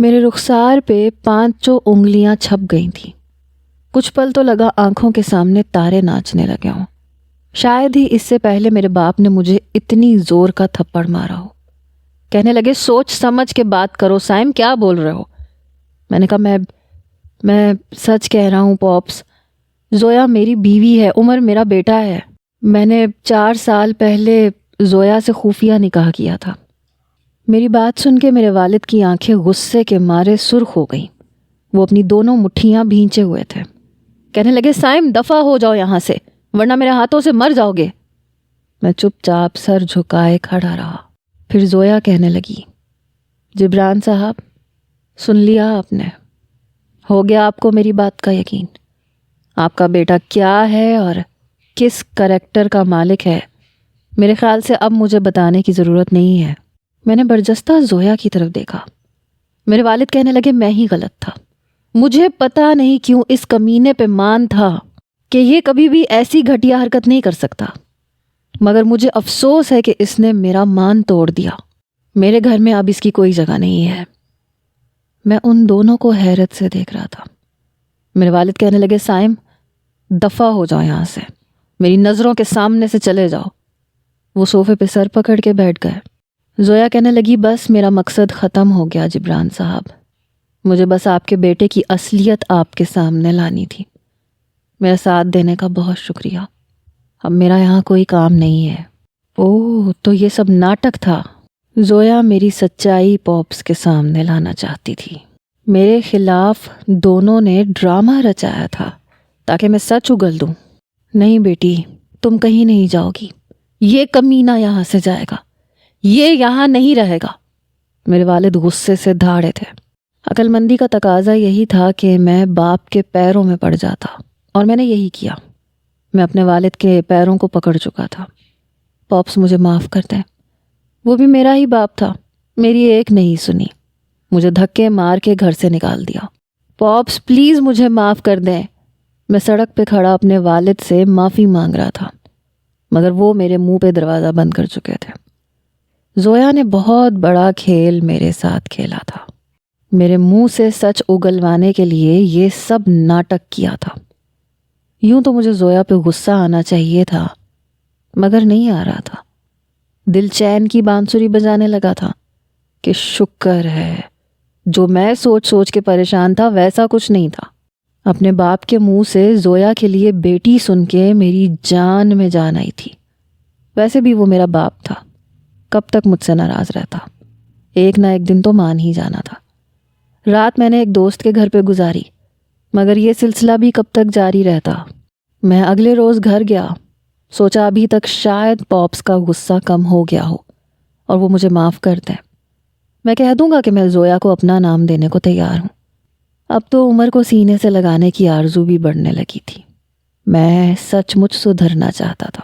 میرے رخسار پہ 5 انگلیاں چھپ گئی تھیں۔ کچھ پل تو لگا آنکھوں کے سامنے تارے ناچنے لگے ہوں۔ شاید ہی اس سے پہلے میرے باپ نے مجھے اتنی زور کا تھپڑ مارا ہو۔ کہنے لگے سوچ سمجھ کے بات کرو سائم، کیا بول رہے ہو؟ میں نے کہا میں سچ کہہ رہا ہوں پاپس، زویا میری بیوی ہے، عمر میرا بیٹا ہے۔ میں نے 4 سال پہلے زویا سے خفیہ نکاح کیا تھا۔ میری بات سن کے میرے والد کی آنکھیں غصے کے مارے سرخ ہو گئیں۔ وہ اپنی دونوں مٹھیاں بھینچے ہوئے تھے۔ کہنے لگے سائم دفع ہو جاؤ یہاں سے، ورنہ میرے ہاتھوں سے مر جاؤ گے۔ میں چپ چاپ سر جھکائے کھڑا رہا۔ پھر زویا کہنے لگی، جبران صاحب سن لیا آپ نے؟ ہو گیا آپ کو میری بات کا یقین؟ آپ کا بیٹا کیا ہے اور کس کریکٹر کا مالک ہے، میرے خیال سے اب مجھے بتانے کی ضرورت نہیں ہے۔ میں نے برجستہ زویا کی طرف دیکھا۔ میرے والد کہنے لگے میں ہی غلط تھا۔ مجھے پتہ نہیں کیوں اس کمینے پہ مان تھا کہ یہ کبھی بھی ایسی گھٹیا حرکت نہیں کر سکتا، مگر مجھے افسوس ہے کہ اس نے میرا مان توڑ دیا۔ میرے گھر میں اب اس کی کوئی جگہ نہیں ہے۔ میں ان دونوں کو حیرت سے دیکھ رہا تھا۔ میرے والد کہنے لگے سائم دفع ہو جاؤ یہاں سے، میری نظروں کے سامنے سے چلے جاؤ۔ وہ صوفے پہ سر پکڑ کے بیٹھ گئے۔ زویا کہنے لگی بس میرا مقصد ختم ہو گیا جبران صاحب، مجھے بس آپ کے بیٹے کی اصلیت آپ کے سامنے لانی تھی۔ میرا ساتھ دینے کا بہت شکریہ، اب میرا یہاں کوئی کام نہیں ہے۔ اوہ تو یہ سب ناٹک تھا۔ زویا میری سچائی پاپس کے سامنے لانا چاہتی تھی۔ میرے خلاف دونوں نے ڈرامہ رچایا تھا تاکہ میں سچ اگل دوں۔ نہیں بیٹی، تم کہیں نہیں جاؤ گی، یہ کمینہ یہاں سے جائے گا، یہ یہاں نہیں رہے گا۔ میرے والد غصے سے دھاڑے تھے۔ عقل مندی کا تقاضا یہی تھا کہ میں باپ کے پیروں میں پڑ جاتا، اور میں نے یہی کیا۔ میں اپنے والد کے پیروں کو پکڑ چکا تھا۔ پاپس مجھے معاف کر دیں، وہ بھی میرا ہی باپ تھا، میری ایک نہیں سنی، مجھے دھکے مار کے گھر سے نکال دیا۔ پاپس پلیز مجھے معاف کر دیں۔ میں سڑک پہ کھڑا اپنے والد سے معافی مانگ رہا تھا، مگر وہ میرے منہ پہ دروازہ بند کر چکے تھے۔ زویا نے بہت بڑا کھیل میرے ساتھ کھیلا تھا۔ میرے منہ سے سچ اگلوانے کے لیے یہ سب ناٹک کیا تھا۔ یوں تو مجھے زویا پہ غصہ آنا چاہیے تھا، مگر نہیں آ رہا تھا۔ دل چین کی بانسری بجانے لگا تھا کہ شکر ہے جو میں سوچ سوچ کے پریشان تھا ویسا کچھ نہیں تھا۔ اپنے باپ کے منہ سے زویا کے لیے بیٹی سن کے میری جان میں جان آئی تھی۔ ویسے بھی وہ میرا باپ تھا، کب تک مجھ سے ناراض رہتا؟ ایک نہ ایک دن تو مان ہی جانا تھا۔ رات میں نے ایک دوست کے گھر پہ گزاری، مگر یہ سلسلہ بھی کب تک جاری رہتا؟ میں اگلے روز گھر گیا، سوچا ابھی تک شاید پاپس کا غصہ کم ہو گیا ہو اور وہ مجھے معاف کر دیں۔ میں کہہ دوں گا کہ میں زویا کو اپنا نام دینے کو تیار ہوں۔ اب تو عمر کو سینے سے لگانے کی آرزو بھی بڑھنے لگی تھی۔ میں سچ مچ سدھرنا چاہتا تھا۔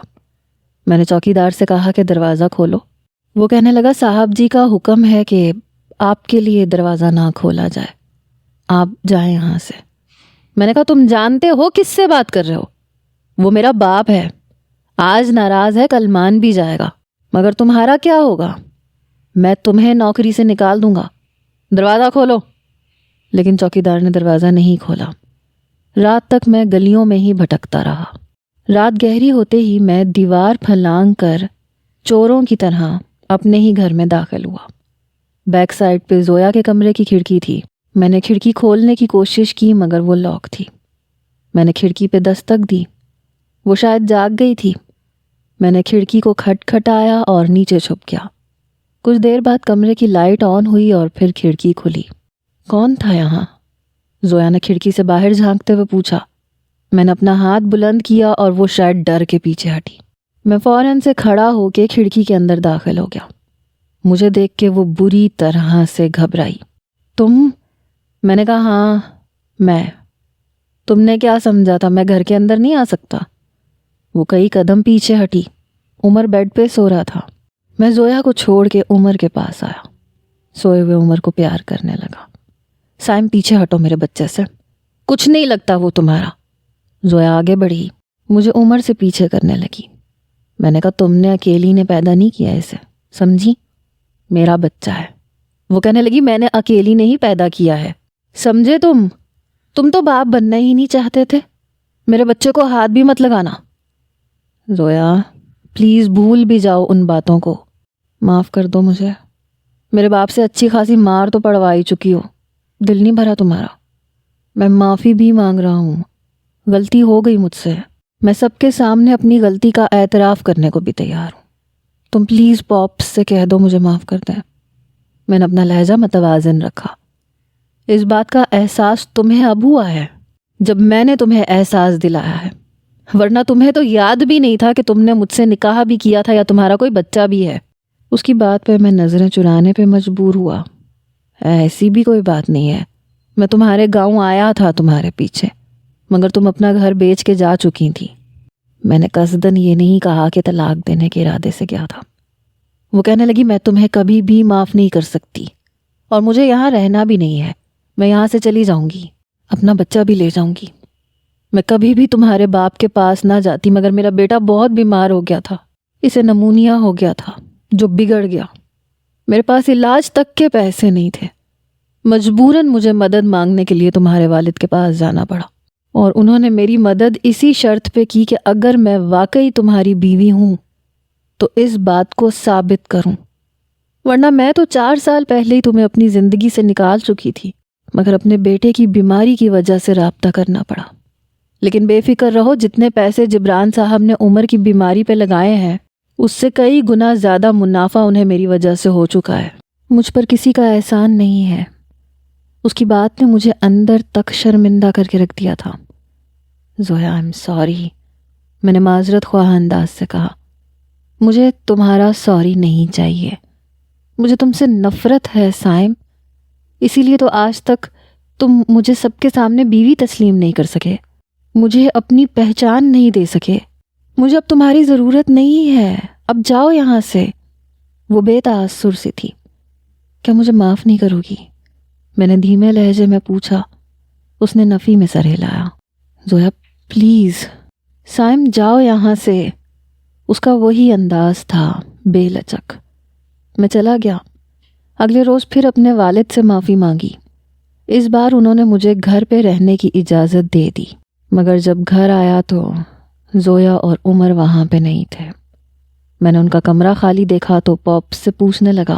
میں نے چوکیدار سے کہا کہ دروازہ کھولو۔ وہ کہنے لگا صاحب جی کا حکم ہے کہ آپ کے لیے دروازہ نہ کھولا جائے، آپ جائیں یہاں سے۔ میں نے کہا تم جانتے ہو کس سے بات کر رہے ہو؟ وہ میرا باپ ہے، آج ناراض ہے کل مان بھی جائے گا، مگر تمہارا کیا ہوگا؟ میں تمہیں نوکری سے نکال دوں گا، دروازہ کھولو۔ لیکن چوکیدار نے دروازہ نہیں کھولا۔ رات تک میں گلیوں میں ہی بھٹکتا رہا۔ رات گہری ہوتے ہی میں دیوار پھلانگ کر چوروں کی طرح اپنے ہی گھر میں داخل ہوا۔ بیک سائڈ پہ زویا کے کمرے کی کھڑکی تھی۔ میں نے کھڑکی کھولنے کی کوشش کی مگر وہ لاک تھی۔ میں نے کھڑکی پہ دستک دی، وہ شاید جاگ گئی تھی۔ میں نے کھڑکی کو کھٹکھٹایا اور نیچے چھپ گیا۔ کچھ دیر بعد کمرے کی لائٹ آن ہوئی اور پھر کھڑکی کھلی۔ کون تھا یہاں؟ زویا نے کھڑکی سے باہر جھانکتے ہوئے پوچھا۔ میں نے اپنا ہاتھ بلند کیا اور وہ شاید ڈر کے پیچھے ہٹی۔ میں فوراً سے کھڑا ہو کے کھڑکی کے اندر داخل ہو گیا۔ مجھے دیکھ کے وہ بری طرح سے گھبرائی۔ تم؟ میں نے کہا ہاں میں۔ تم نے کیا سمجھا تھا میں گھر کے اندر نہیں آ سکتا؟ وہ کئی قدم پیچھے ہٹی۔ عمر بیڈ پہ سو رہا تھا۔ میں زویا کو چھوڑ کے عمر کے پاس آیا۔ سوئے ہوئے عمر کو پیار کرنے لگا۔ سائم پیچھے ہٹو میرے بچے سے، کچھ نہیں لگتا وہ تمہارا۔ زویا آگے بڑھی، مجھے عمر سے پیچھے کرنے لگی۔ میں نے کہا تم نے اکیلی نے پیدا نہیں کیا اسے، سمجھی؟ میرا بچہ ہے، وہ کہنے لگی میں نے اکیلی نہیں پیدا کیا ہے، سمجھے تم تو باپ بننا ہی نہیں چاہتے تھے، میرے بچے کو ہاتھ بھی مت لگانا۔ زویا پلیز بھول بھی جاؤ ان باتوں کو، معاف کر دو مجھے، میرے باپ سے اچھی خاصی مار تو پڑوا ہی چکی ہو، دل نہیں بھرا تمہارا، میں معافی بھی مانگ رہا ہوں، غلطی ہو گئی مجھ سے، میں سب کے سامنے اپنی غلطی کا اعتراف کرنے کو بھی تیار ہوں، تم پلیز پاپس سے کہہ دو مجھے معاف کر دیں۔ میں نے اپنا لہجہ متوازن رکھا۔ اس بات کا احساس تمہیں اب ہوا ہے جب میں نے تمہیں احساس دلایا ہے، ورنہ تمہیں تو یاد بھی نہیں تھا کہ تم نے مجھ سے نکاح بھی کیا تھا یا تمہارا کوئی بچہ بھی ہے۔ اس کی بات پہ میں نظریں چرانے پہ مجبور ہوا۔ ایسی بھی کوئی بات نہیں ہے، میں تمہارے گاؤں آیا تھا تمہارے پیچھے، مگر تم اپنا گھر بیچ کے جا چکی تھی۔ میں نے قصدن یہ نہیں کہا کہ طلاق دینے کے ارادے سے گیا تھا۔ وہ کہنے لگی میں تمہیں کبھی بھی معاف نہیں کر سکتی اور مجھے یہاں رہنا بھی نہیں ہے، میں یہاں سے چلی جاؤں گی، اپنا بچہ بھی لے جاؤں گی۔ میں کبھی بھی تمہارے باپ کے پاس نہ جاتی، مگر میرا بیٹا بہت بیمار ہو گیا تھا، اسے نمونیا ہو گیا تھا جو بگڑ گیا، میرے پاس علاج تک کے پیسے نہیں تھے، مجبوراً مجھے مدد مانگنے کے لیے تمہارے والد کے پاس جانا پڑا، اور انہوں نے میری مدد اسی شرط پہ کی کہ اگر میں واقعی تمہاری بیوی ہوں تو اس بات کو ثابت کروں، ورنہ میں تو 4 سال پہلے ہی تمہیں اپنی زندگی سے نکال چکی تھی، مگر اپنے بیٹے کی بیماری کی وجہ سے رابطہ کرنا پڑا۔ لیکن بے فکر رہو، جتنے پیسے جبران صاحب نے عمر کی بیماری پہ لگائے ہیں اس سے کئی گنا زیادہ منافع انہیں میری وجہ سے ہو چکا ہے، مجھ پر کسی کا احسان نہیں ہے۔ اس کی بات نے مجھے اندر تک شرمندہ کر کے رکھ دیا تھا۔ زویا آئی ایم سوری، میں نے معذرت خواہ انداز سے کہا، مجھے تمہارا سوری نہیں چاہیے، مجھے تم سے نفرت ہے سائم، اسی لیے تو آج تک تم مجھے سب کے سامنے بیوی تسلیم نہیں کر سکے، مجھے اپنی پہچان نہیں دے سکے، مجھے اب تمہاری ضرورت نہیں ہے، اب جاؤ یہاں سے۔ وہ بے تاثر سی تھی۔ کیا مجھے معاف نہیں کرو گی؟ میں نے دھیمے لہجے میں پوچھا۔ اس نے نفی میں سر ہلایا۔ زویا پلیز، سائم جاؤ یہاں سے۔ اس کا وہی انداز تھا، بے لچک۔ میں چلا گیا۔ اگلے روز پھر اپنے والد سے معافی مانگی۔ اس بار انہوں نے مجھے گھر پہ رہنے کی اجازت دے دی، مگر جب گھر آیا تو زویا اور عمر وہاں پہ نہیں تھے۔ میں نے ان کا کمرہ خالی دیکھا تو پاپس سے پوچھنے لگا،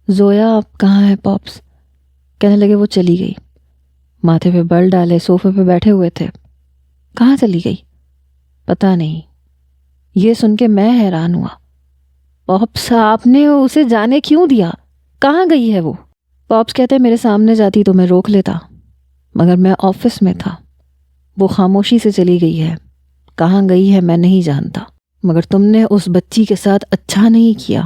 زویا آپ کہاں ہیں پاپس؟ کہنے لگے وہ چلی گئی۔ ماتھے پہ بل ڈالے صوفے پہ بیٹھے ہوئے تھے۔ کہاں چلی گئی؟ پتہ نہیں۔ یہ سن کے میں حیران ہوا۔ پاپس آپ نے اسے جانے کیوں دیا؟ کہاں گئی ہے وہ؟ پاپس کہتے میرے سامنے جاتی تو میں روک لیتا، مگر میں آفس میں تھا۔ وہ خاموشی سے چلی گئی ہے، کہاں گئی ہے میں نہیں جانتا، مگر تم نے اس بچی کے ساتھ اچھا نہیں کیا۔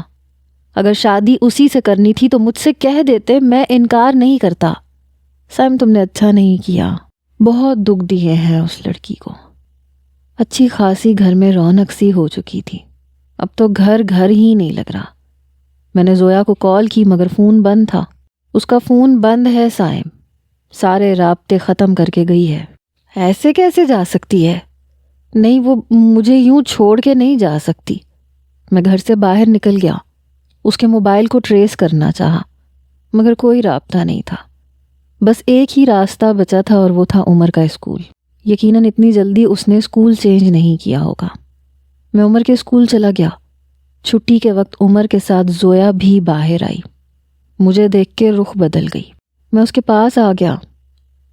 اگر شادی اسی سے کرنی تھی تو مجھ سے کہہ دیتے، میں انکار نہیں کرتا۔ سیم تم نے اچھا نہیں کیا، بہت دکھ دیے ہیں اس لڑکی کو۔ اچھی خاصی گھر میں رونق سی ہو چکی تھی، اب تو گھر گھر ہی نہیں لگ رہا۔ میں نے زویا کو کال کی مگر فون بند تھا۔ اس کا فون بند ہے سائم، سارے رابطے ختم کر کے گئی ہے۔ ایسے کیسے جا سکتی ہے؟ نہیں، وہ مجھے یوں چھوڑ کے نہیں جا سکتی۔ میں گھر سے باہر نکل گیا، اس کے موبائل کو ٹریس کرنا چاہا مگر کوئی رابطہ نہیں تھا۔ بس ایک ہی راستہ بچا تھا اور وہ تھا عمر کا اسکول۔ یقیناً اتنی جلدی اس نے اسکول چینج نہیں کیا ہوگا۔ میں عمر کے اسکول چلا گیا۔ چھٹی کے وقت عمر کے ساتھ زویا بھی باہر آئی۔ مجھے دیکھ کے رخ بدل گئی۔ میں اس کے پاس آ گیا۔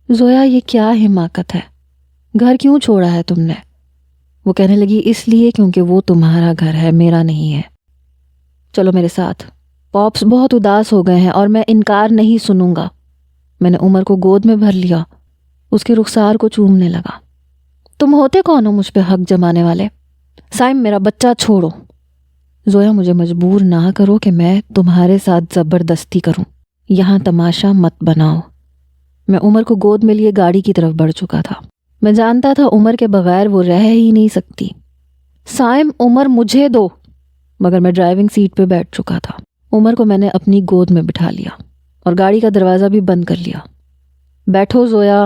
زویا یہ کیا حماقت ہے؟ گھر کیوں چھوڑا ہے تم نے؟ وہ کہنے لگی اس لیے کیونکہ وہ تمہارا گھر ہے، میرا نہیں ہے۔ چلو میرے ساتھ، پاپس بہت اداس ہو گئے ہیں اور میں انکار نہیں سنوں گا۔ میں نے عمر کو گود میں بھر لیا، اس کے رخسار کو چومنے لگا۔ تم ہوتے کون ہو مجھ پہ حق جمانے والے؟ سائم میرا بچہ چھوڑو۔ زویا مجھے مجبور نہ کرو کہ میں تمہارے ساتھ زبردستی کروں، یہاں تماشا مت بناؤ۔ میں عمر کو گود میں لیے گاڑی کی طرف بڑھ چکا تھا۔ میں جانتا تھا عمر کے بغیر وہ رہ ہی نہیں سکتی۔ سائم عمر مجھے دو، مگر میں ڈرائیونگ سیٹ پہ بیٹھ چکا تھا۔ عمر کو میں نے اپنی گود میں بٹھا لیا اور گاڑی کا دروازہ بھی بند کر لیا۔ بیٹھو زویا،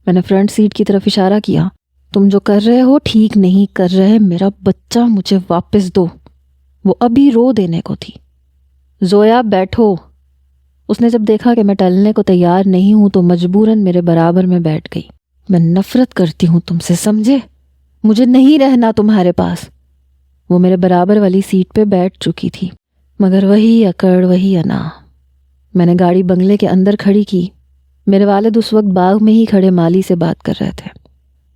میں نے فرنٹ سیٹ کی طرف اشارہ کیا۔ تم جو کر رہے ہو ٹھیک نہیں کر رہے، میرا بچہ مجھے واپس دو، وہ ابھی رو دینے کو تھی۔ زویا بیٹھو۔ اس نے جب دیکھا کہ میں ٹلنے کو تیار نہیں ہوں تو مجبوراً میرے برابر میں بیٹھ گئی۔ میں نفرت کرتی ہوں تم سے، سمجھے؟ مجھے نہیں رہنا تمہارے پاس۔ وہ میرے برابر والی سیٹ پہ بیٹھ چکی تھی، مگر وہی اکڑ، وہی انا۔ میں نے گاڑی بنگلے کے اندر کھڑی کی۔ میرے والد اس وقت باغ میں ہی کھڑے مالی سے بات کر رہے تھے۔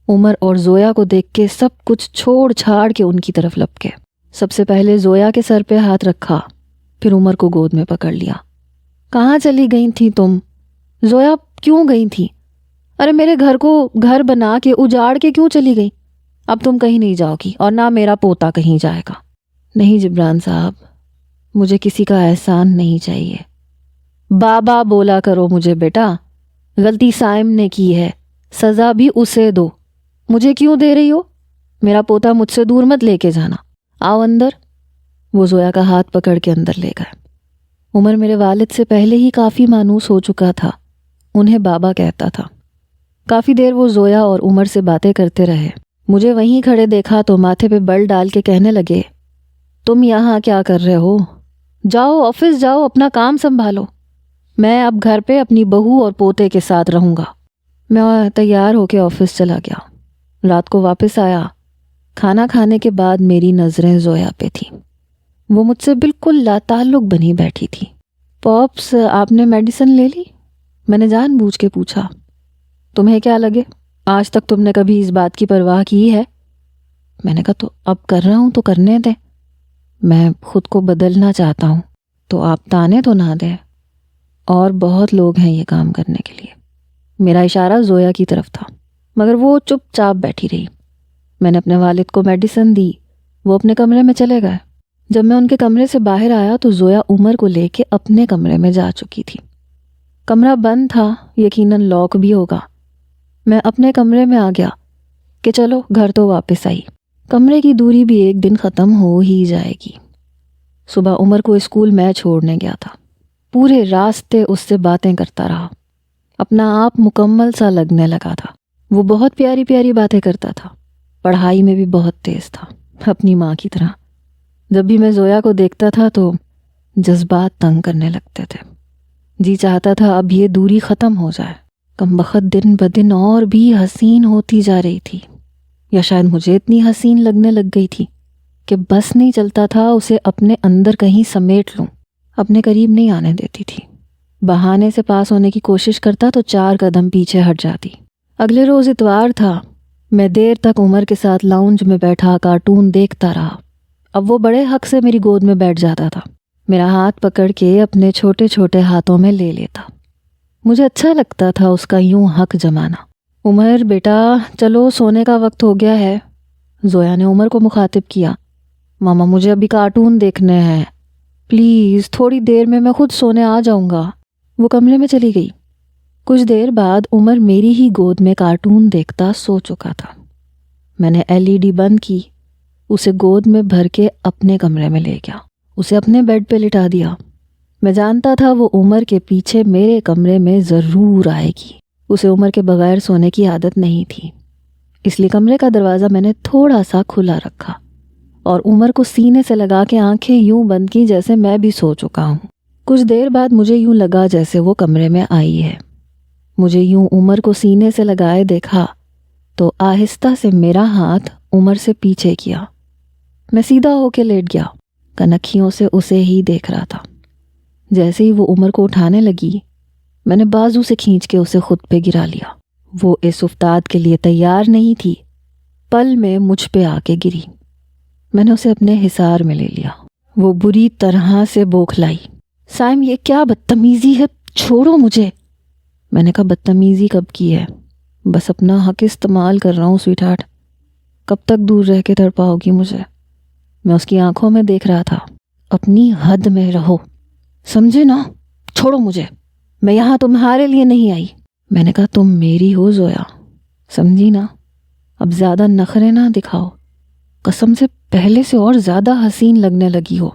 عمر اور زویا کو دیکھ کے سب کچھ چھوڑ چھاڑ کے ان کی طرف لپکے۔ سب سے پہلے زویا کے سر پہ ہاتھ رکھا، پھر عمر کو گود میں پکڑ لیا۔ کہاں چلی گئی تھی تم؟ زویا کیوں گئی تھی؟ ارے میرے گھر کو گھر بنا کے اجاڑ کے کیوں چلی گئی؟ اب تم کہیں نہیں جاؤ گی اور نہ میرا پوتا کہیں جائے گا۔ نہیں جبران صاحب، مجھے کسی کا احسان نہیں چاہیے۔ بابا بولا کرو مجھے بیٹا، غلطی سائم نے کی ہے، سزا بھی اسے دو۔ مجھے کیوں دے رہی ہو؟ میرا پوتا مجھ سے دور مت لے کے جانا۔ آؤ اندر۔ وہ زویا کا ہاتھ پکڑ کے اندر لے گئے۔ عمر میرے والد سے پہلے ہی کافی مانوس ہو چکا تھا، انہیں بابا کہتا تھا۔ کافی دیر وہ زویا اور عمر سے باتیں کرتے رہے۔ مجھے وہیں کھڑے دیکھا تو ماتھے پہ بل ڈال کے کہنے لگے، تم یہاں کیا کر رہے ہو؟ جاؤ آفس جاؤ، اپنا کام سنبھالو۔ میں اب گھر پہ اپنی بہو اور پوتے کے ساتھ رہوں گا۔ میں تیار ہو کے آفس چلا گیا۔ رات کو واپس آیا۔ کھانا کھانے کے بعد میری نظریں زویا پہ تھیں۔ وہ مجھ سے بالکل لا تعلق بنی بیٹھی تھی۔ پاپس، آپ نے میڈیسن لے لی؟ میں نے جان بوجھ کے پوچھا۔ تمہیں کیا لگے؟ آج تک تم نے کبھی اس بات کی پرواہ کی ہے؟ میں نے کہا تو اب کر رہا ہوں تو کرنے دیں۔ میں خود کو بدلنا چاہتا ہوں تو آپ تانے تو نہ دیں۔ اور بہت لوگ ہیں یہ کام کرنے کے لیے۔ میرا اشارہ زویا کی طرف تھا، مگر وہ چپ چاپ بیٹھی رہی۔ میں نے اپنے والد کو میڈیسن دی، وہ اپنے کمرے میں چلے گئے۔ جب میں ان کے کمرے سے باہر آیا تو زویا عمر کو لے کے اپنے کمرے میں جا چکی تھی۔ کمرہ بند تھا، یقیناً لاک بھی ہوگا۔ میں اپنے کمرے میں آ گیا کہ چلو گھر تو واپس آئی، کمرے کی دوری بھی ایک دن ختم ہو ہی جائے گی۔ صبح عمر کو اسکول میں چھوڑنے گیا تھا۔ پورے راستے اس سے باتیں کرتا رہا، اپنا آپ مکمل سا لگنے لگا تھا۔ وہ بہت پیاری پیاری باتیں کرتا تھا، پڑھائی میں بھی بہت تیز تھا، اپنی ماں کی طرح۔ جب بھی میں زویا کو دیکھتا تھا تو جذبات تنگ کرنے لگتے تھے۔ جی چاہتا تھا اب یہ دوری ختم ہو جائے۔ کمبخت دن بدن اور بھی حسین ہوتی جا رہی تھی، یا شاید مجھے اتنی حسین لگنے لگ گئی تھی کہ بس نہیں چلتا تھا اسے اپنے اندر کہیں سمیٹ لوں۔ اپنے قریب نہیں آنے دیتی تھی۔ بہانے سے پاس ہونے کی کوشش کرتا تو 4 قدم پیچھے ہٹ جاتی۔ اگلے روز اتوار تھا۔ میں دیر تک عمر کے ساتھ لاؤنج میں بیٹھا کارٹون دیکھتا رہا۔ اب وہ بڑے حق سے میری گود میں بیٹھ جاتا تھا، میرا ہاتھ پکڑ کے اپنے چھوٹے چھوٹے ہاتھوں میں لے لیتا۔ مجھے اچھا لگتا تھا اس کا یوں حق جمانا۔ عمر بیٹا چلو سونے کا وقت ہو گیا ہے۔ زویا نے عمر کو مخاطب کیا۔ ماما مجھے ابھی کارٹون دیکھنے ہیں، پلیز تھوڑی دیر میں خود سونے آ جاؤں گا۔ وہ کمرے میں چلی گئی۔ کچھ دیر بعد عمر میری ہی گود میں کارٹون دیکھتا سو چکا تھا۔ میں نے LED بند کی، اسے گود میں بھر کے اپنے کمرے میں لے گیا، اسے اپنے بیڈ پہ لٹا دیا۔ میں جانتا تھا وہ عمر کے پیچھے میرے کمرے میں ضرور آئے گی۔ اسے عمر کے بغیر سونے کی عادت نہیں تھی، اس لیے کمرے کا دروازہ میں نے تھوڑا سا کھلا رکھا اور عمر کو سینے سے لگا کے آنکھیں یوں بند کی جیسے میں بھی سو چکا ہوں۔ کچھ دیر بعد مجھے یوں لگا جیسے وہ کمرے میں آئی ہے۔ مجھے یوں عمر کو سینے سے لگائے دیکھا تو آہستہ سے میرا ہاتھ عمر سے پیچھے کیا۔ میں سیدھا ہو کے لیٹ گیا، کنکھیوں سے اسے ہی دیکھ رہا تھا۔ جیسے ہی وہ عمر کو اٹھانے لگی، میں نے بازو سے کھینچ کے اسے خود پہ گرا لیا۔ وہ اس افتاد کے لیے تیار نہیں تھی، پل میں مجھ پہ آ کے گری۔ میں نے اسے اپنے حصار میں لے لیا۔ وہ بری طرح سے بوکھلائی۔ سائم یہ کیا بدتمیزی ہے، چھوڑو مجھے۔ میں نے کہا بدتمیزی کب کی ہے؟ بس اپنا حق استعمال کر رہا ہوں سویٹ ہارٹ، کب تک دور رہ کے تڑپاؤ گی مجھے؟ میں اس کی آنکھوں میں دیکھ رہا تھا۔ اپنی حد میں رہو، سمجھے نا؟ چھوڑو مجھے، میں یہاں تمہارے لیے نہیں آئی۔ میں نے کہا تم میری ہو زویا، سمجھی نا؟ اب زیادہ نخرے نہ دکھاؤ، قسم سے پہلے سے اور زیادہ حسین لگنے لگی ہو۔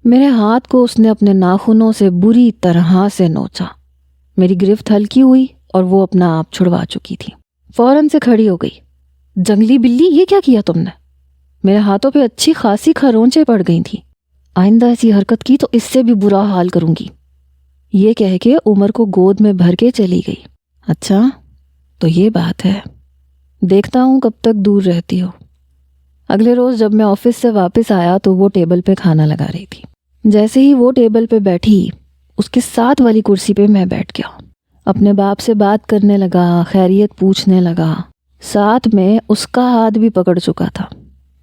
میرے ہاتھ کو اس نے اپنے ناخنوں سے بری طرح سے نوچا۔ میری گرفت ہلکی ہوئی اور وہ اپنا آپ چھڑوا چکی تھی۔ فوراً سے کھڑی ہو گئی۔ جنگلی بلی، یہ کیا کیا تم نے؟ میرے ہاتھوں پہ اچھی خاصی کھرونچیں پڑ گئی تھیں۔ آئندہ ایسی حرکت کی تو اس سے بھی برا حال کروں گی۔ یہ کہہ کے عمر کو گود میں بھر کے چلی گئی۔ اچھا تو یہ بات ہے، دیکھتا ہوں کب تک دور رہتی ہو۔ اگلے روز جب میں آفس سے واپس آیا تو وہ ٹیبل پہ کھانا لگا رہی تھی۔ جیسے ہی وہ ٹیبل پہ بیٹھی، اس کے ساتھ والی کرسی پہ میں بیٹھ گیا۔ اپنے باپ سے بات کرنے لگا، خیریت پوچھنے لگا، ساتھ میں اس کا ہاتھ بھی پکڑ چکا تھا۔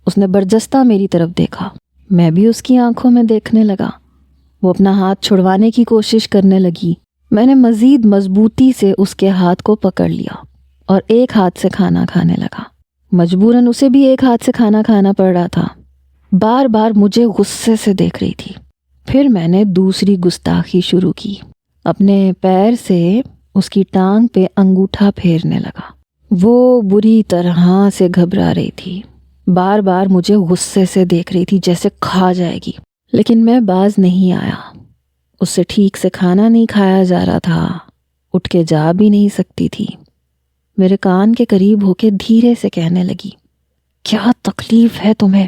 اس نے برجستہ میری طرف دیکھا، میں بھی اس کی آنکھوں میں دیکھنے لگا۔ وہ اپنا ہاتھ چھڑوانے کی کوشش کرنے لگی۔ میں نے مزید مضبوطی سے اس کے ہاتھ کو پکڑ لیا اور ایک ہاتھ سے کھانا کھانے لگا۔ مجبوراً اسے بھی ایک ہاتھ سے کھانا کھانا پڑ رہا تھا۔ بار بار مجھے غصے سے دیکھ رہی تھی۔ پھر میں نے دوسری گستاخی شروع کی، اپنے پیر سے اس کی ٹانگ پہ انگوٹھا پھیرنے لگا۔ وہ بری طرح سے گھبرا رہی تھی، بار بار مجھے غصے سے دیکھ رہی تھی جیسے کھا جائے گی، لیکن میں باز نہیں آیا۔ اس سے ٹھیک سے کھانا نہیں کھایا جا رہا تھا، اٹھ کے جا بھی نہیں سکتی تھی۔ میرے کان کے قریب ہو کے دھیرے سے کہنے لگی، کیا تکلیف ہے تمہیں؟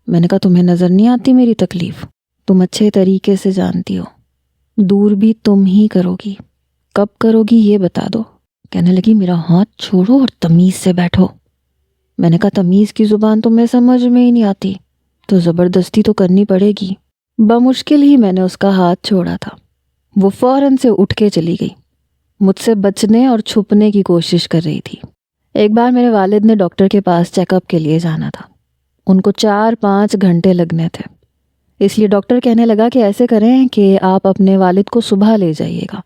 میں نے کہا، تمہیں نظر نہیں آتی میری تکلیف؟ تم اچھے طریقے سے جانتی ہو، دور بھی تم ہی کرو گی، کب کرو گی یہ بتا دو۔ کہنے لگی، میرا ہاتھ چھوڑو اور تمیز سے بیٹھو۔ میں نے کہا، تمیز کی زبان تمہیں سمجھ میں ہی نہیں آتی تو زبردستی تو کرنی پڑے گی۔ بمشکل ہی میں نے اس کا ہاتھ چھوڑا تھا۔ وہ فوراً سے اٹھ کے چلی گئی، مجھ سے بچنے اور چھپنے کی کوشش کر رہی تھی۔ ایک بار میرے والد نے ڈاکٹر کے پاس چیک اپ کے لیے جانا تھا۔ ان کو 4-5 گھنٹے لگنے تھے، اس لیے ڈاکٹر کہنے لگا کہ ایسے کریں کہ آپ اپنے والد کو صبح لے جائیے گا۔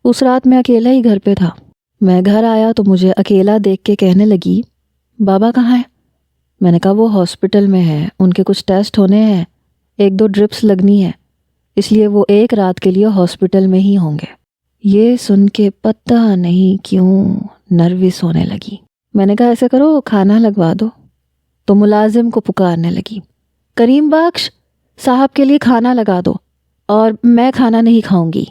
اس رات میں اکیلا ہی گھر پہ تھا۔ میں گھر آیا تو مجھے اکیلا دیکھ کے کہنے لگی، بابا کہاں ہے؟ میں نے کہا، وہ ہاسپٹل میں ہے، ان کے کچھ ٹیسٹ ہونے ہیں، 1-2 ڈرپس لگنی ہے، اس لیے وہ ایک رات کے لیے ہاسپٹل میں ہی ہوں گے۔ یہ سن کے پتہ نہیں کیوں نروس ہونے لگی۔ میں نے کہا، ایسے کرو کھانا لگوا دو۔ تو ملازم کو پکارنے لگی، کریم بخش صاحب کے لیے کھانا لگا دو، اور میں کھانا نہیں کھاؤں گی۔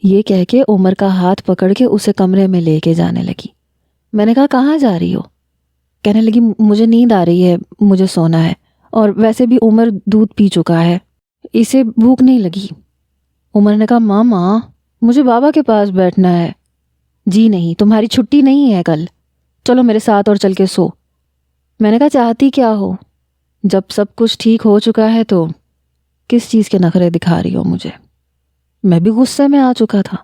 یہ کہہ کے عمر کا ہاتھ پکڑ کے اسے کمرے میں لے کے جانے لگی۔ میں نے کہا، کہاں جا رہی ہو؟ کہنے لگی، مجھے نیند آ رہی ہے، مجھے سونا ہے، اور ویسے بھی عمر دودھ پی چکا ہے، اسے بھوک نہیں لگی۔ عمر نے کہا، ماما مجھے بابا کے پاس بیٹھنا ہے۔ جی نہیں، تمہاری چھٹی نہیں ہے کل، چلو میرے ساتھ اور چل کے سو۔ میں نے کہا، چاہتی کیا ہو؟ جب سب کچھ ٹھیک ہو چکا ہے تو کس چیز کے نخرے دکھا رہی ہو مجھے؟ میں بھی غصے میں آ چکا تھا،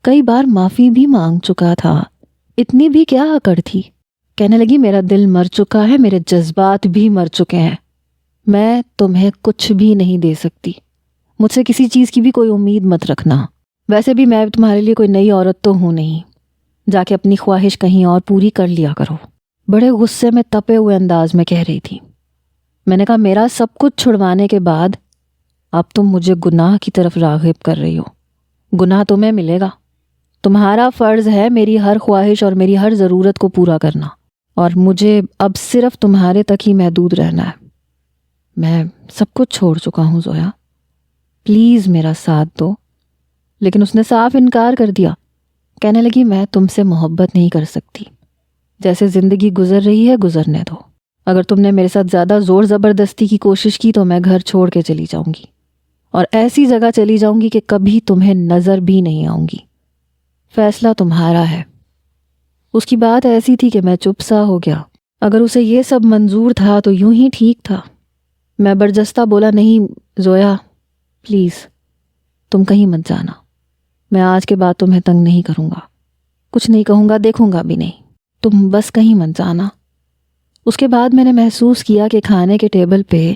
کئی بار معافی بھی مانگ چکا تھا، اتنی بھی کیا اکڑ تھی؟ کہنے لگی، میرا دل مر چکا ہے، میرے جذبات بھی مر چکے ہیں، میں تمہیں کچھ بھی نہیں دے سکتی، مجھ سے کسی چیز کی بھی کوئی امید مت رکھنا، ویسے بھی میں تمہارے لیے کوئی نئی عورت تو ہوں نہیں، جا کے اپنی خواہش کہیں اور پوری کر لیا کرو۔ بڑے غصے میں تپے ہوئے انداز میں کہہ رہی تھی۔ میں نے کہا، میرا سب کچھ چھڑوانے کے بعد اب تم مجھے گناہ کی طرف راغب کر رہی ہو۔ گناہ تمہیں ملے گا، تمہارا فرض ہے میری ہر خواہش اور میری ہر ضرورت کو پورا کرنا، اور مجھے اب صرف تمہارے تک ہی محدود رہنا ہے۔ میں سب کچھ چھوڑ چکا ہوں زویا، پلیز میرا ساتھ دو۔ لیکن اس نے صاف انکار کر دیا۔ کہنے لگی، میں تم سے محبت نہیں کر سکتی، جیسے زندگی گزر رہی ہے گزرنے دو، اگر تم نے میرے ساتھ زیادہ زور زبردستی کی کوشش کی تو میں گھر چھوڑ کے چلی جاؤں گی، اور ایسی جگہ چلی جاؤں گی کہ کبھی تمہیں نظر بھی نہیں آؤں گی، فیصلہ تمہارا ہے۔ اس کی بات ایسی تھی کہ میں چپ سا ہو گیا۔ اگر اسے یہ سب منظور تھا تو یوں ہی ٹھیک تھا۔ میں برجستہ بولا، نہیں زویا پلیز تم کہیں مت جانا، میں آج کے بعد تمہیں تنگ نہیں کروں گا، کچھ نہیں کہوں گا، دیکھوں گا بھی نہیں، تم بس کہیں مت جانا۔ اس کے بعد میں نے محسوس کیا کہ کھانے کے ٹیبل پہ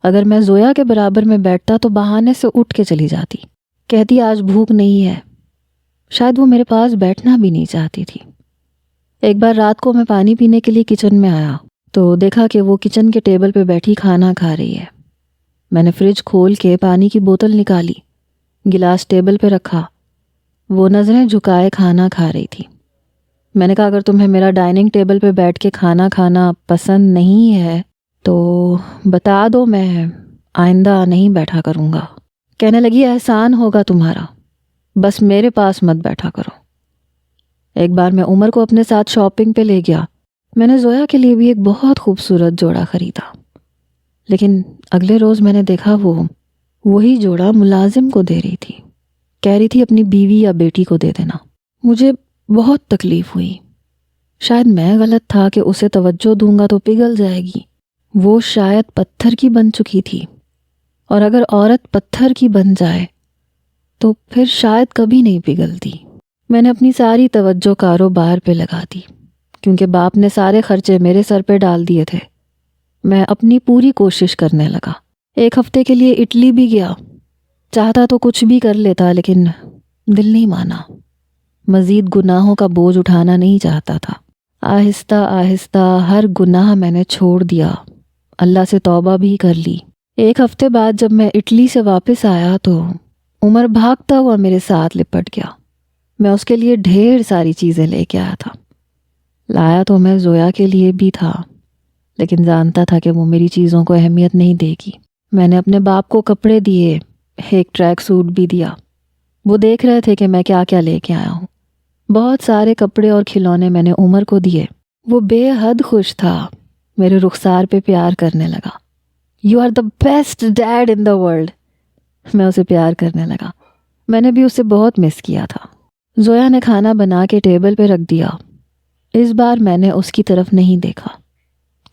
اگر میں زویا کے برابر میں بیٹھتا تو بہانے سے اٹھ کے چلی جاتی، کہتی آج بھوک نہیں ہے، شاید وہ میرے پاس بیٹھنا بھی نہیں چاہتی تھی۔ ایک بار رات کو میں پانی پینے کے لیے کچن میں آیا تو دیکھا کہ وہ کچن کے ٹیبل پہ بیٹھی کھانا کھا رہی ہے۔ میں نے فریج کھول کے پانی کی بوتل نکالی، گلاس ٹیبل پہ رکھا، وہ نظریں جھکائے کھانا کھا رہی تھی۔ میں نے کہا، اگر تمہیں میرا ڈائننگ ٹیبل پہ بیٹھ کے کھانا کھانا پسند نہیں ہے تو بتا دو، میں آئندہ نہیں بیٹھا کروں گا۔ کہنے لگی، احسان ہوگا تمہارا، بس میرے پاس مت بیٹھا کرو۔ ایک بار میں عمر کو اپنے ساتھ شاپنگ پہ لے گیا۔ میں نے زویا کے لیے بھی ایک بہت خوبصورت جوڑا خریدا، لیکن اگلے روز میں نے دیکھا وہ وہی جوڑا ملازم کو دے رہی تھی۔ کہہ رہی تھی اپنی بیوی یا بیٹی کو دے دینا۔ مجھے بہت تکلیف ہوئی۔ شاید میں غلط تھا کہ اسے توجہ دوں گا تو پگھل جائے گی۔ وہ شاید پتھر کی بن چکی تھی، اور اگر عورت پتھر کی بن جائے تو پھر شاید کبھی نہیں پگھلتی۔ میں نے اپنی ساری توجہ کاروبار پہ لگا دی، کیونکہ باپ نے سارے خرچے میرے سر پہ ڈال دیے تھے۔ میں اپنی پوری کوشش کرنے لگا۔ 1 ہفتے کے لیے اٹلی بھی گیا۔ چاہتا تو کچھ بھی کر لیتا، لیکن دل نہیں مانا۔ مزید گناہوں کا بوجھ اٹھانا نہیں چاہتا تھا۔ آہستہ آہستہ ہر گناہ میں نے چھوڑ دیا، اللہ سے توبہ بھی کر لی۔ 1 ہفتے بعد جب میں اٹلی سے واپس آیا تو عمر بھاگتا ہوا میرے ساتھ لپٹ گیا۔ میں اس کے لیے ڈھیر ساری چیزیں لے کے آیا تھا۔ لایا تو میں زویا کے لیے بھی تھا، لیکن جانتا تھا کہ وہ میری چیزوں کو اہمیت نہیں دے گی۔ میں نے اپنے باپ کو کپڑے دیے، ایک ٹریک سوٹ بھی دیا۔ وہ دیکھ رہے تھے کہ میں کیا کیا لے کے آیا ہوں۔ بہت سارے کپڑے اور کھلونے میں نے عمر کو دیے۔ وہ بے حد خوش تھا، میرے رخسار پہ پیار کرنے لگا۔ "You are the best dad in the world." میں اسے پیار کرنے لگا۔ میں نے بھی اسے بہت مس کیا تھا۔ زویا نے کھانا بنا کے ٹیبل پہ رکھ دیا۔ اس بار میں نے اس کی طرف نہیں دیکھا۔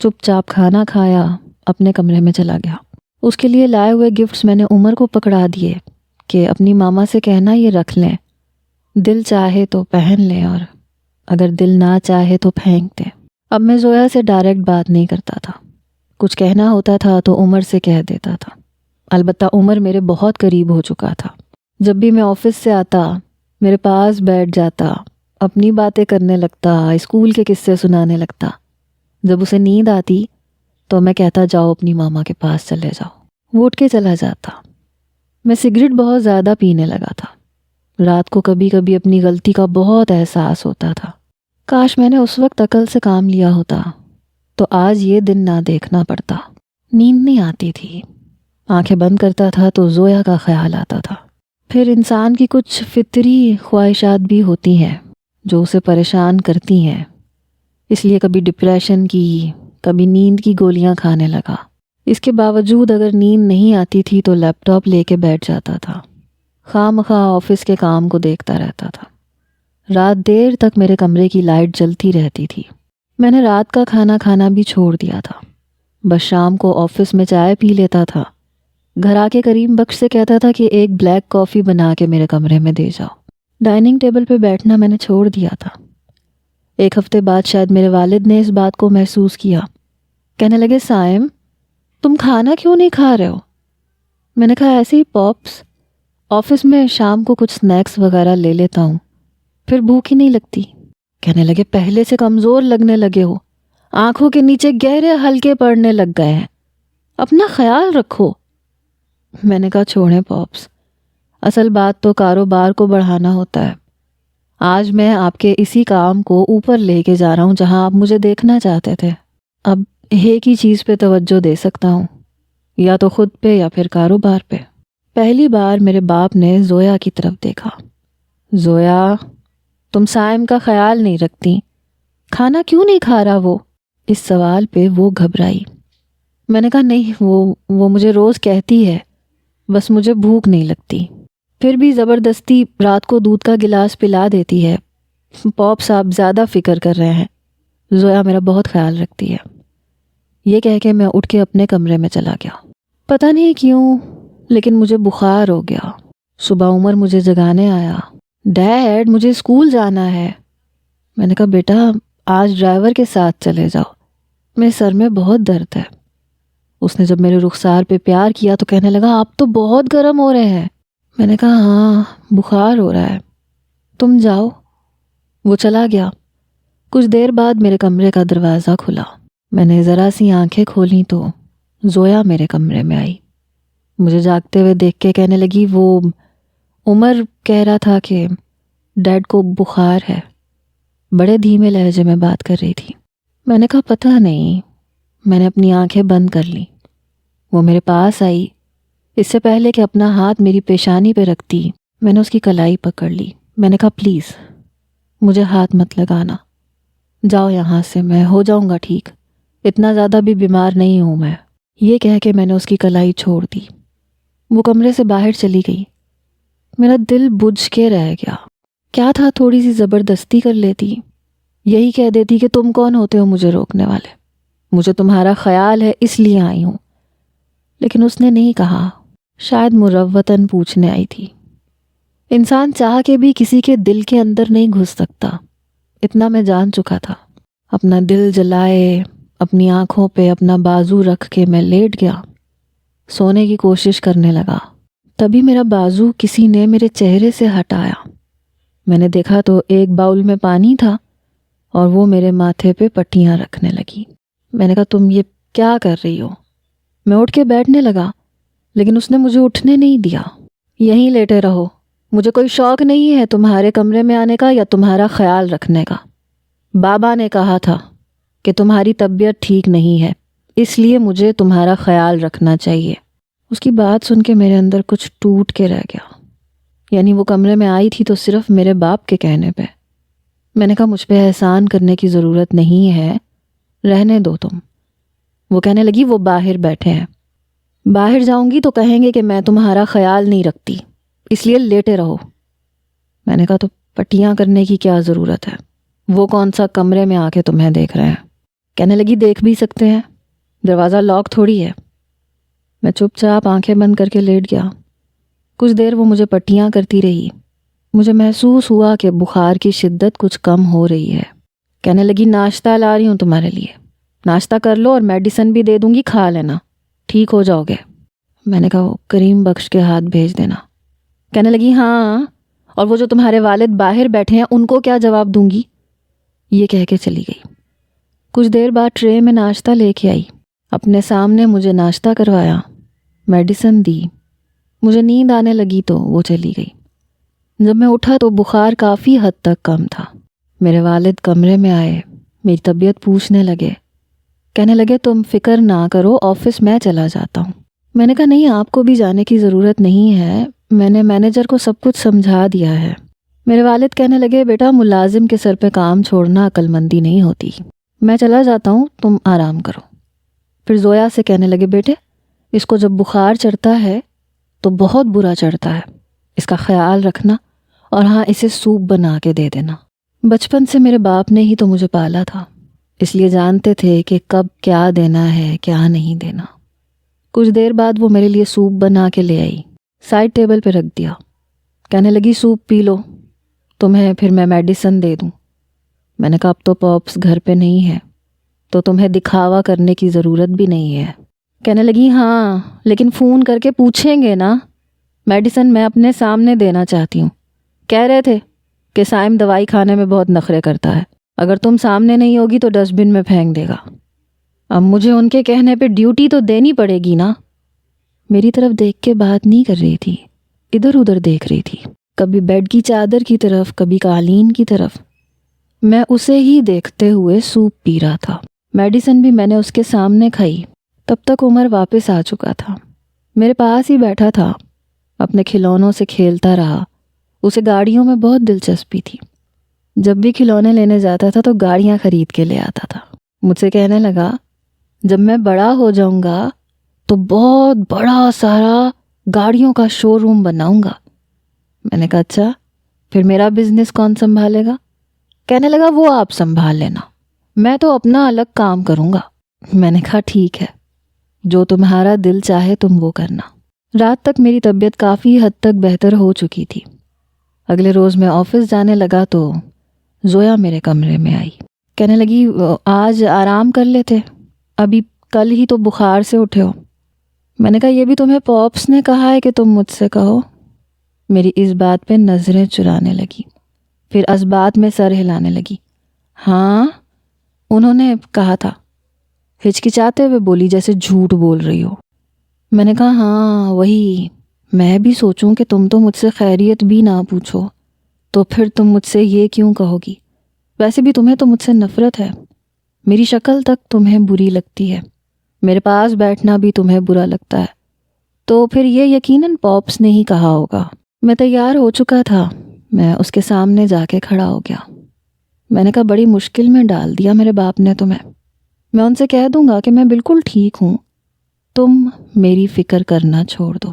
چپ چاپ کھانا کھایا، اپنے کمرے میں چلا گیا۔ اس کے لیے لائے ہوئے گفٹس میں نے عمر کو پکڑا دیے کہ اپنی ماما سے کہنا یہ رکھ لیں، دل چاہے تو پہن لیں اور اگر دل نہ چاہے تو پھینک دیں۔ اب میں زویا سے ڈائریکٹ بات نہیں کرتا تھا۔ کچھ کہنا ہوتا تھا تو عمر سے کہہ دیتا تھا۔ البتہ عمر میرے بہت قریب ہو چکا تھا۔ جب بھی میں آفس سے آتا، میرے پاس بیٹھ جاتا، اپنی باتیں کرنے لگتا، اسکول کے قصے سنانے لگتا۔ جب اسے نیند آتی تو میں کہتا جاؤ اپنی ماما کے پاس چلے جاؤ۔ وہ اٹھ کے چلا جاتا۔ میں سگریٹ بہت زیادہ پینے لگا تھا۔ رات کو کبھی کبھی اپنی غلطی کا بہت احساس ہوتا تھا۔ کاش میں نے اس وقت عقل سے کام لیا ہوتا تو آج یہ دن نہ دیکھنا پڑتا۔ نیند نہیں آتی تھی۔ آنکھیں بند کرتا تھا تو زویا کا خیال آتا تھا۔ پھر انسان کی کچھ فطری خواہشات بھی ہوتی ہیں جو اسے پریشان کرتی ہیں، اس لیے کبھی ڈپریشن کی، کبھی نیند کی گولیاں کھانے لگا۔ اس کے باوجود اگر نیند نہیں آتی تھی تو لیپ ٹاپ لے کے بیٹھ جاتا تھا، خواہ مخواہ آفس کے کام کو دیکھتا رہتا تھا۔ رات دیر تک میرے کمرے کی لائٹ جلتی رہتی تھی۔ میں نے رات کا کھانا کھانا بھی چھوڑ دیا تھا، بس شام کو آفس میں چائے پی لیتا تھا۔ گھر آ کے کریم بخش سے کہتا تھا کہ ایک بلیک کافی بنا کے میرے کمرے میں دے جاؤ۔ ڈائننگ ٹیبل پہ بیٹھنا میں نے چھوڑ دیا تھا۔ 1 ہفتے بعد شاید میرے والد نے اس بات کو محسوس کیا۔ کہنے لگے سائم، تم کھانا کیوں نہیں کھا رہے ہو؟ میں نے کہا ایسے ہی پاپس، آفس میں شام کو کچھ سنیکس وغیرہ لے لیتا ہوں، پھر بھوک ہی نہیں لگتی۔ کہنے لگے پہلے سے کمزور لگنے لگے ہو، آنکھوں کے نیچے گہرے ہلکے پڑنے لگ گئے ہیں، اپنا خیال رکھو۔ میں نے کہا چھوڑیں پاپس، اصل بات تو کاروبار کو بڑھانا ہوتا ہے۔ آج میں آپ کے اسی کام کو اوپر لے کے جا رہا ہوں جہاں آپ مجھے دیکھنا چاہتے تھے۔ اب ایک ہی چیز پہ توجہ دے سکتا ہوں، یا تو خود پہ یا پھر کاروبار پہ۔ پہلی بار میرے باپ نے زویا کی طرف دیکھا۔ زویا، تم سائم کا خیال نہیں رکھتی، کھانا کیوں نہیں کھا رہا وہ؟ اس سوال پہ وہ گھبرائی۔ میں نے کہا نہیں، وہ مجھے روز کہتی ہے، بس مجھے بھوک نہیں لگتی، پھر بھی زبردستی رات کو دودھ کا گلاس پلا دیتی ہے۔ پاپس آپ زیادہ فکر کر رہے ہیں، زویا میرا بہت خیال رکھتی ہے۔ یہ کہہ کے میں اٹھ کے اپنے کمرے میں چلا گیا۔ پتہ نہیں کیوں لیکن مجھے بخار ہو گیا۔ صبح عمر مجھے جگانے آیا، ڈیڈ مجھے اسکول جانا ہے۔ میں نے کہا بیٹا آج ڈرائیور کے ساتھ چلے جاؤ، میرے سر میں بہت درد ہے۔ اس نے جب میرے رخسار پہ پیار کیا تو کہنے لگا آپ تو بہت گرم ہو رہے ہیں۔ میں نے کہا ہاں بخار ہو رہا ہے، تم جاؤ۔ وہ چلا گیا۔ کچھ دیر بعد میرے کمرے کا دروازہ کھلا۔ میں نے ذرا سی آنکھیں کھولیں تو زویا میرے کمرے میں آئی۔ مجھے جاگتے ہوئے دیکھ کے کہنے لگی وہ عمر کہہ رہا تھا کہ ڈیڈ کو بخار ہے۔ بڑے دھیمے لہجے میں بات کر رہی تھی۔ میں نے کہا پتہ نہیں۔ میں نے اپنی آنکھیں بند کر لیں۔ وہ میرے پاس آئی۔ اس سے پہلے کہ اپنا ہاتھ میری پیشانی پہ رکھتی، میں نے اس کی کلائی پکڑ لی۔ میں نے کہا پلیز مجھے ہاتھ مت لگانا، جاؤ یہاں سے، میں ہو جاؤں گا ٹھیک، اتنا زیادہ بھی بیمار نہیں ہوں میں۔ یہ کہہ کے میں نے اس کی کلائی چھوڑ دی۔ وہ کمرے سے باہر چلی گئی۔ میرا دل بجھ کے رہ گیا۔ کیا تھا تھوڑی سی زبردستی کر لیتی، یہی کہہ دیتی کہ تم کون ہوتے ہو مجھے روکنے والے، مجھے تمہارا خیال ہے اس لیے آئی ہوں۔ لیکن اس نے نہیں کہا، شاید مروتاً پوچھنے آئی تھی۔ انسان چاہ کے بھی کسی کے دل کے اندر نہیں گھس سکتا، اتنا میں جان چکا تھا۔ اپنا دل جلائے اپنی آنکھوں پہ اپنا بازو رکھ کے میں لیٹ گیا، سونے کی کوشش کرنے لگا۔ تبھی میرا بازو کسی نے میرے چہرے سے ہٹایا۔ میں نے دیکھا تو ایک باؤل میں پانی تھا اور وہ میرے ماتھے پہ پٹیاں رکھنے لگی۔ میں نے کہا تم یہ کیا کر رہی ہو؟ میں اٹھ کے بیٹھنے لگا لیکن اس نے مجھے اٹھنے نہیں دیا۔ یہیں لیٹے رہو، مجھے کوئی شوق نہیں ہے تمہارے کمرے میں آنے کا یا تمہارا خیال رکھنے کا۔ بابا نے کہا تھا کہ تمہاری طبیعت ٹھیک نہیں ہے، اس لیے مجھے تمہارا خیال رکھنا چاہیے۔ اس کی بات سن کے میرے اندر کچھ ٹوٹ کے رہ گیا۔ یعنی وہ کمرے میں آئی تھی تو صرف میرے باپ کے کہنے پہ۔ میں نے کہا مجھ پہ احسان کرنے کی ضرورت نہیں ہے، رہنے دو تم۔ وہ کہنے لگی وہ باہر بیٹھے ہیں، باہر جاؤں گی تو کہیں گے کہ میں تمہارا خیال نہیں رکھتی، اس لیے لیٹے رہو۔ میں نے کہا تو پٹیاں کرنے کی کیا ضرورت ہے؟ وہ کون سا کمرے میں آ کے تمہیں دیکھ رہے ہیں؟ کہنے لگی دیکھ بھی سکتے ہیں، دروازہ لاک تھوڑی ہے۔ میں چپ چاپ آنکھیں بند کر کے لیٹ گیا۔ کچھ دیر وہ مجھے پٹیاں کرتی رہی۔ مجھے محسوس ہوا کہ بخار کی شدت کچھ کم ہو رہی ہے۔ کہنے لگی ناشتہ لا رہی ہوں تمہارے لیے، ناشتہ کر لو اور میڈیسن بھی دے دوں گی، کھا لینا، ٹھیک ہو جاؤ گے۔ میں نے کہا وہ کریم بخش کے ہاتھ بھیج دینا۔ کہنے لگی ہاں، اور وہ جو تمہارے والد باہر بیٹھے ہیں ان کو کیا جواب دوں گی؟ یہ کہہ کے چلی گئی۔ کچھ دیر بعد ٹرے میں ناشتہ لے کے آئی، اپنے سامنے مجھے ناشتہ کروایا، میڈیسن دی۔ مجھے نیند آنے لگی تو وہ چلی گئی۔ جب میں اٹھا تو بخار کافی حد تک کم تھا۔ میرے والد کمرے میں آئے، میری طبیعت پوچھنے لگے، کہنے لگے تم فکر نہ کرو، آفس میں چلا جاتا ہوں۔ میں نے کہا نہیں، آپ کو بھی جانے کی ضرورت نہیں ہے، میں نے مینیجر کو سب کچھ سمجھا دیا ہے۔ میرے والد کہنے لگے بیٹا ملازم کے سر پہ کام چھوڑنا عقل مندی نہیں ہوتی، میں چلا جاتا ہوں، تم آرام کرو۔ پھر زویا سے کہنے لگے بیٹے اس کو جب بخار چڑھتا ہے تو بہت برا چڑھتا ہے، اس کا خیال رکھنا، اور ہاں اسے سوپ بنا کے دے دینا۔ بچپن سے میرے باپ نے ہی تو مجھے پالا تھا، اس لیے جانتے تھے کہ کب کیا دینا ہے کیا نہیں دینا۔ کچھ دیر بعد وہ میرے لیے سوپ بنا کے لے آئی، سائڈ ٹیبل پہ رکھ دیا۔ کہنے لگی سوپ پی لو، تمہیں پھر میں میڈیسن دے دوں۔ میں نے کہا اب تو پاپس گھر پہ نہیں ہے تو تمہیں دکھاوا کرنے کی ضرورت بھی نہیں ہے۔ کہنے لگی ہاں لیکن فون کر کے پوچھیں گے نا، میڈیسن میں اپنے سامنے دینا چاہتی ہوں۔ کہہ رہے تھے کہ سائم دوائی کھانے میں بہت نخرے کرتا ہے، اگر تم سامنے نہیں ہوگی تو ڈسٹ بن میں پھینک دے گا۔ اب مجھے ان کے کہنے پہ ڈیوٹی تو دینی پڑے گی نا۔ میری طرف دیکھ کے بات نہیں کر رہی تھی، ادھر ادھر دیکھ رہی تھی، کبھی بیڈ کی چادر کی طرف، کبھی قالین کی طرف۔ میں اسے ہی دیکھتے ہوئے سوپ پی رہا تھا۔ میڈیسن بھی میں نے اس کے سامنے کھائی۔ تب تک عمر واپس آ چکا تھا، میرے پاس ہی بیٹھا تھا، اپنے کھلونوں سے کھیلتا رہا۔ اسے گاڑیوں میں بہت دلچسپی تھی، جب بھی کھلونے لینے جاتا تھا تو گاڑیاں خرید کے لے آتا تھا۔ مجھ سے کہنے لگا جب میں بڑا ہو جاؤں گا تو بہت بڑا سارا گاڑیوں کا شو روم بناؤں گا۔ میں نے کہا اچھا پھر میرا بزنس کون سنبھالے گا؟ کہنے لگا وہ آپ سنبھال لینا، میں تو اپنا الگ کام کروں گا۔ میں نے کہا ٹھیک ہے، جو تمہارا دل چاہے تم وہ کرنا۔ رات تک میری طبیعت کافی حد تک بہتر ہو چکی تھی۔ اگلے روز میں آفس جانے لگا تو زویا میرے کمرے میں آئی، کہنے لگی آج آرام کر لیتے، ابھی کل ہی تو بخار سے اٹھے ہو۔ میں نے کہا یہ بھی تمہیں پاپس نے کہا ہے کہ تم مجھ سے کہو؟ میری اس بات پہ نظریں چرانے لگی، پھر اسبات میں سر ہلانے لگی۔ ہاں انہوں نے کہا تھا، ہچکچاتے ہوئے بولی جیسے جھوٹ بول رہی ہو۔ میں نے کہا ہاں وہی، میں بھی سوچوں کہ تم تو مجھ سے خیریت بھی نہ پوچھو تو پھر تم مجھ سے یہ کیوں کہو گی؟ ویسے بھی تمہیں تو مجھ سے نفرت ہے، میری شکل تک تمہیں بری لگتی ہے، میرے پاس بیٹھنا بھی تمہیں برا لگتا ہے، تو پھر یہ یقیناً پاپس نے ہی کہا ہوگا۔ میں تیار ہو چکا تھا، میں اس کے سامنے جا کے کھڑا ہو گیا۔ میں نے کہا بڑی مشکل میں ڈال دیا میرے باپ نے تمہیں، میں ان سے کہہ دوں گا کہ میں بالکل ٹھیک ہوں، تم میری فکر کرنا چھوڑ دو۔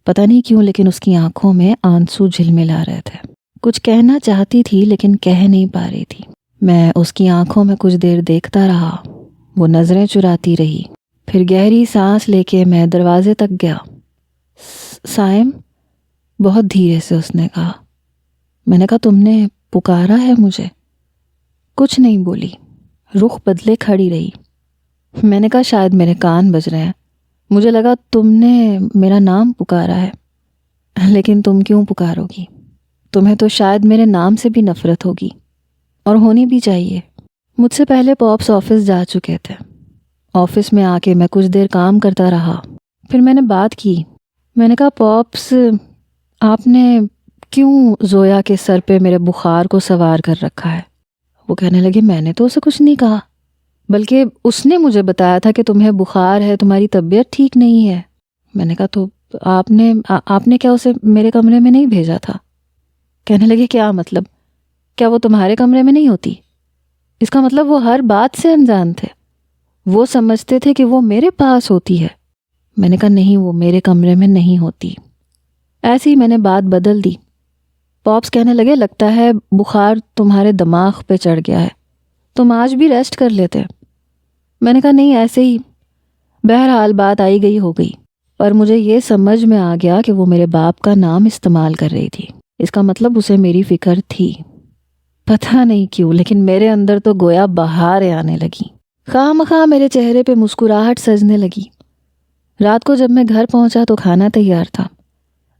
پتہ نہیں کیوں لیکن اس کی آنکھوں میں آنسو جھلملا رہے تھے۔ کچھ کہنا چاہتی تھی لیکن کہہ نہیں پا رہی تھی۔ میں اس کی آنکھوں میں کچھ دیر دیکھتا رہا، وہ نظریں چراتی رہی۔ پھر گہری سانس لے کے میں دروازے تک گیا۔ سائم، بہت دھیرے سے اس نے کہا۔ میں نے کہا تم نے پکارا ہے مجھے؟ کچھ نہیں بولی، رخ بدلے کھڑی رہی۔ میں نے کہا شاید میرے کان بج رہے ہیں، مجھے لگا تم نے میرا نام پکارا ہے۔ لیکن تم کیوں پکارو گی؟ تمہیں تو شاید میرے نام سے بھی نفرت ہوگی، اور ہونی بھی چاہیے۔ مجھ سے پہلے پاپس آفس جا چکے تھے۔ آفس میں آ کے میں کچھ دیر کام کرتا رہا، پھر میں نے بات کی۔ میں نے کہا پاپس، آپ نے کیوں زویا کے سر پہ میرے بخار کو سوار کر رکھا ہے؟ وہ کہنے لگے میں نے تو اسے کچھ نہیں کہا، بلکہ اس نے مجھے بتایا تھا کہ تمہیں بخار ہے، تمہاری طبیعت ٹھیک نہیں ہے۔ میں نے کہا تو آپ نے کیا اسے میرے کمرے میں نہیں بھیجا تھا؟ کہنے لگے کیا مطلب؟ کیا وہ تمہارے کمرے میں نہیں ہوتی؟ اس کا مطلب وہ ہر بات سے انجان تھے، وہ سمجھتے تھے کہ وہ میرے پاس ہوتی ہے۔ میں نے کہا نہیں، وہ میرے کمرے میں نہیں ہوتی۔ ایسے ہی میں نے بات بدل دی۔ پاپس کہنے لگے لگتا ہے بخار تمہارے دماغ پہ چڑھ گیا ہے، تم آج بھی ریسٹ کر لیتے۔ میں نے کہا نہیں، ایسے ہی۔ بہرحال بات آئی گئی ہو گئی، پر مجھے یہ سمجھ میں آ گیا کہ وہ میرے باپ کا نام استعمال کر رہی تھی۔ اس کا مطلب اسے میری فکر تھی۔ پتہ نہیں کیوں لیکن میرے اندر تو گویا بہاریں آنے لگی۔ خواہ مخواہ میرے چہرے پہ مسکراہٹ سجنے لگی۔ رات کو جب میں گھر پہنچا تو کھانا تیار تھا۔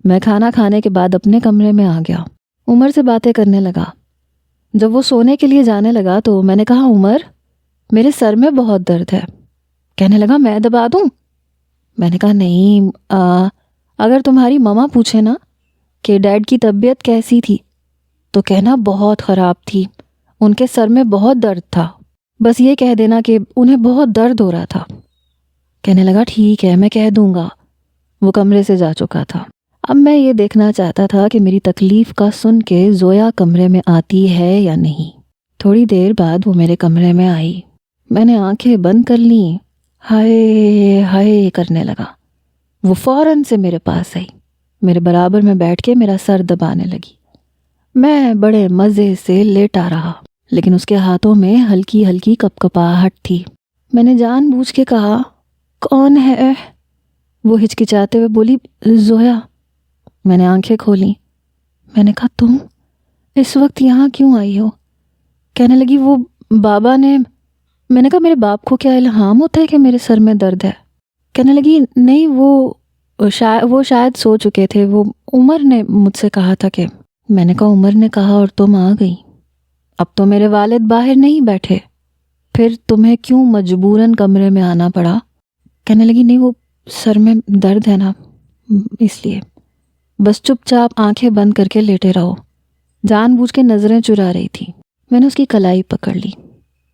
میں کھانا کھانے کے بعد اپنے کمرے میں آ گیا۔ عمر سے باتیں کرنے لگا۔ جب وہ سونے کے لیے جانے لگا تو میں نے کہا عمر، میرے سر میں بہت درد ہے۔ کہنے لگا میں دبا دوں؟ میں نے کہا نہیں، اگر تمہاری ماما پوچھے نا کہ ڈیڈ کی طبیعت کیسی تھی تو کہنا بہت خراب تھی، ان کے سر میں بہت درد تھا، بس یہ کہہ دینا کہ انہیں بہت درد ہو رہا تھا۔ کہنے لگا ٹھیک ہے، میں کہہ دوں گا۔ وہ کمرے سے جا چکا تھا۔ اب میں یہ دیکھنا چاہتا تھا کہ میری تکلیف کا سن کے زویا کمرے میں آتی ہے یا نہیں۔ تھوڑی دیر بعد وہ میرے کمرے میں آئی۔ میں نے آنکھیں بند کر لیں، ہائے ہائے کرنے لگا۔ وہ فوراً سے میرے پاس آئی، میرے برابر میں بیٹھ کے میرا سر دبانے لگی۔ میں بڑے مزے سے لیٹا رہا، لیکن اس کے ہاتھوں میں ہلکی ہلکی کپکپاہٹ تھی۔ میں نے جان بوجھ کے کہا کون ہے؟ وہ ہچکچاتے ہوئے بولی زویا۔ میں نے آنکھیں کھولیں۔ میں نے کہا تم اس وقت یہاں کیوں آئی ہو؟ کہنے لگی وہ بابا نے۔ میں نے کہا میرے باپ کو کیا الہام ہوتا ہے کہ میرے سر میں درد ہے؟ کہنے لگی نہیں، وہ شاید سو چکے تھے، وہ عمر نے مجھ سے کہا تھا کہ۔ میں نے کہا عمر نے کہا اور تم آ گئی؟ اب تو میرے والد باہر نہیں بیٹھے، پھر تمہیں کیوں مجبوراً کمرے میں آنا پڑا؟ کہنے لگی نہیں، وہ سر میں درد ہے نا، اس لیے۔ بس چپ چاپ آنکھیں بند کر کے لیٹے رہو۔ جان بوجھ کے نظریں چرا رہی تھی۔ میں نے اس کی کلائی پکڑ لی۔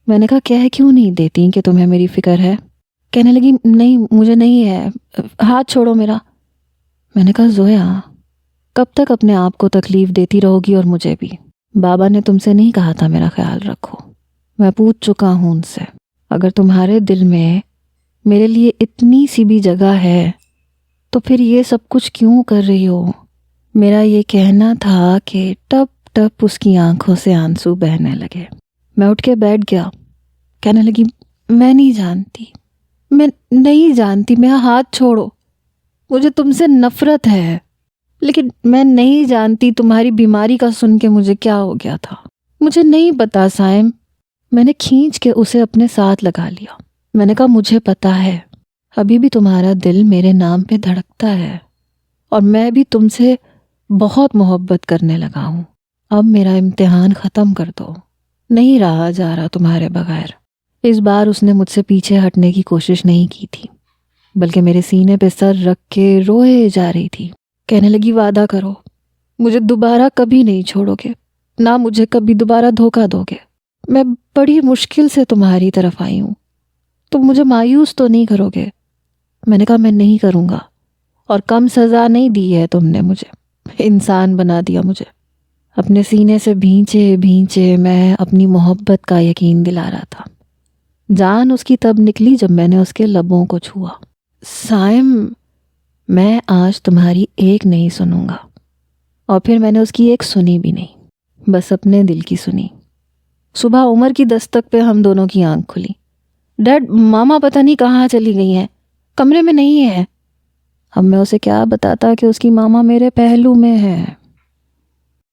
میں نے کہا کہہ کیوں نہیں دیتی کہ تمہیں میری فکر ہے؟ کہنے لگی نہیں، مجھے نہیں ہے، ہاتھ چھوڑو میرا۔ میں نے کہا زویا، کب تک اپنے آپ کو تکلیف دیتی رہو گی اور مجھے بھی؟ بابا نے تم سے نہیں کہا تھا میرا خیال رکھو؟ میں پوچھ چکا ہوں ان سے۔ اگر تمہارے دل میں میرے لیے اتنی سی بھی جگہ ہے تو پھر یہ سب کچھ کیوں کر رہی ہو؟ میرا یہ کہنا تھا کہ ٹپ ٹپ اس کی آنکھوں سے آنسو بہنے لگے۔ میں اٹھ کے بیٹھ گیا۔ کہنے لگی میں نہیں جانتی، میرا ہاتھ چھوڑو، مجھے تم سے نفرت ہے، لیکن میں نہیں جانتی تمہاری بیماری کا سن کے مجھے کیا ہو گیا تھا۔ مجھے نہیں پتا سائم۔ میں نے کھینچ کے اسے اپنے ساتھ لگا لیا۔ میں نے کہا مجھے پتا ہے، ابھی بھی تمہارا دل میرے نام پہ دھڑکتا ہے، اور میں بھی تم سے بہت محبت کرنے لگا ہوں۔ اب میرا امتحان ختم کر دو، نہیں رہا جا رہا تمہارے بغیر۔ اس بار اس نے مجھ سے پیچھے ہٹنے کی کوشش نہیں کی تھی، بلکہ میرے سینے پہ سر رکھ کے روئے جا رہی تھی۔ کہنے لگی وعدہ کرو، مجھے دوبارہ کبھی نہیں چھوڑو گے، نہ مجھے کبھی دوبارہ دھوکہ دو گے۔ میں بڑی مشکل سے تمہاری طرف آئی ہوں، تم مجھے مایوس تو نہیں کرو گے؟ میں نے کہا میں نہیں کروں گا، اور کم سزا نہیں دی ہے تم نے مجھے، انسان بنا دیا مجھے۔ اپنے سینے سے بھینچے بھینچے میں اپنی محبت کا یقین دلا رہا تھا۔ جان اس کی تب نکلی جب میں نے اس کے لبوں کو چھوا۔ سائم، میں آج تمہاری ایک نہیں سنوں گا۔ اور پھر میں نے اس کی ایک سنی بھی نہیں، بس اپنے دل کی سنی۔ صبح عمر کی دستک پہ ہم دونوں کی آنکھ کھلی۔ ڈیڈ، ماما پتہ نہیں کہاں چلی گئی ہیں، کمرے میں نہیں ہے۔ اب میں اسے کیا بتاتا کہ اس کی ماما میرے پہلو میں ہے۔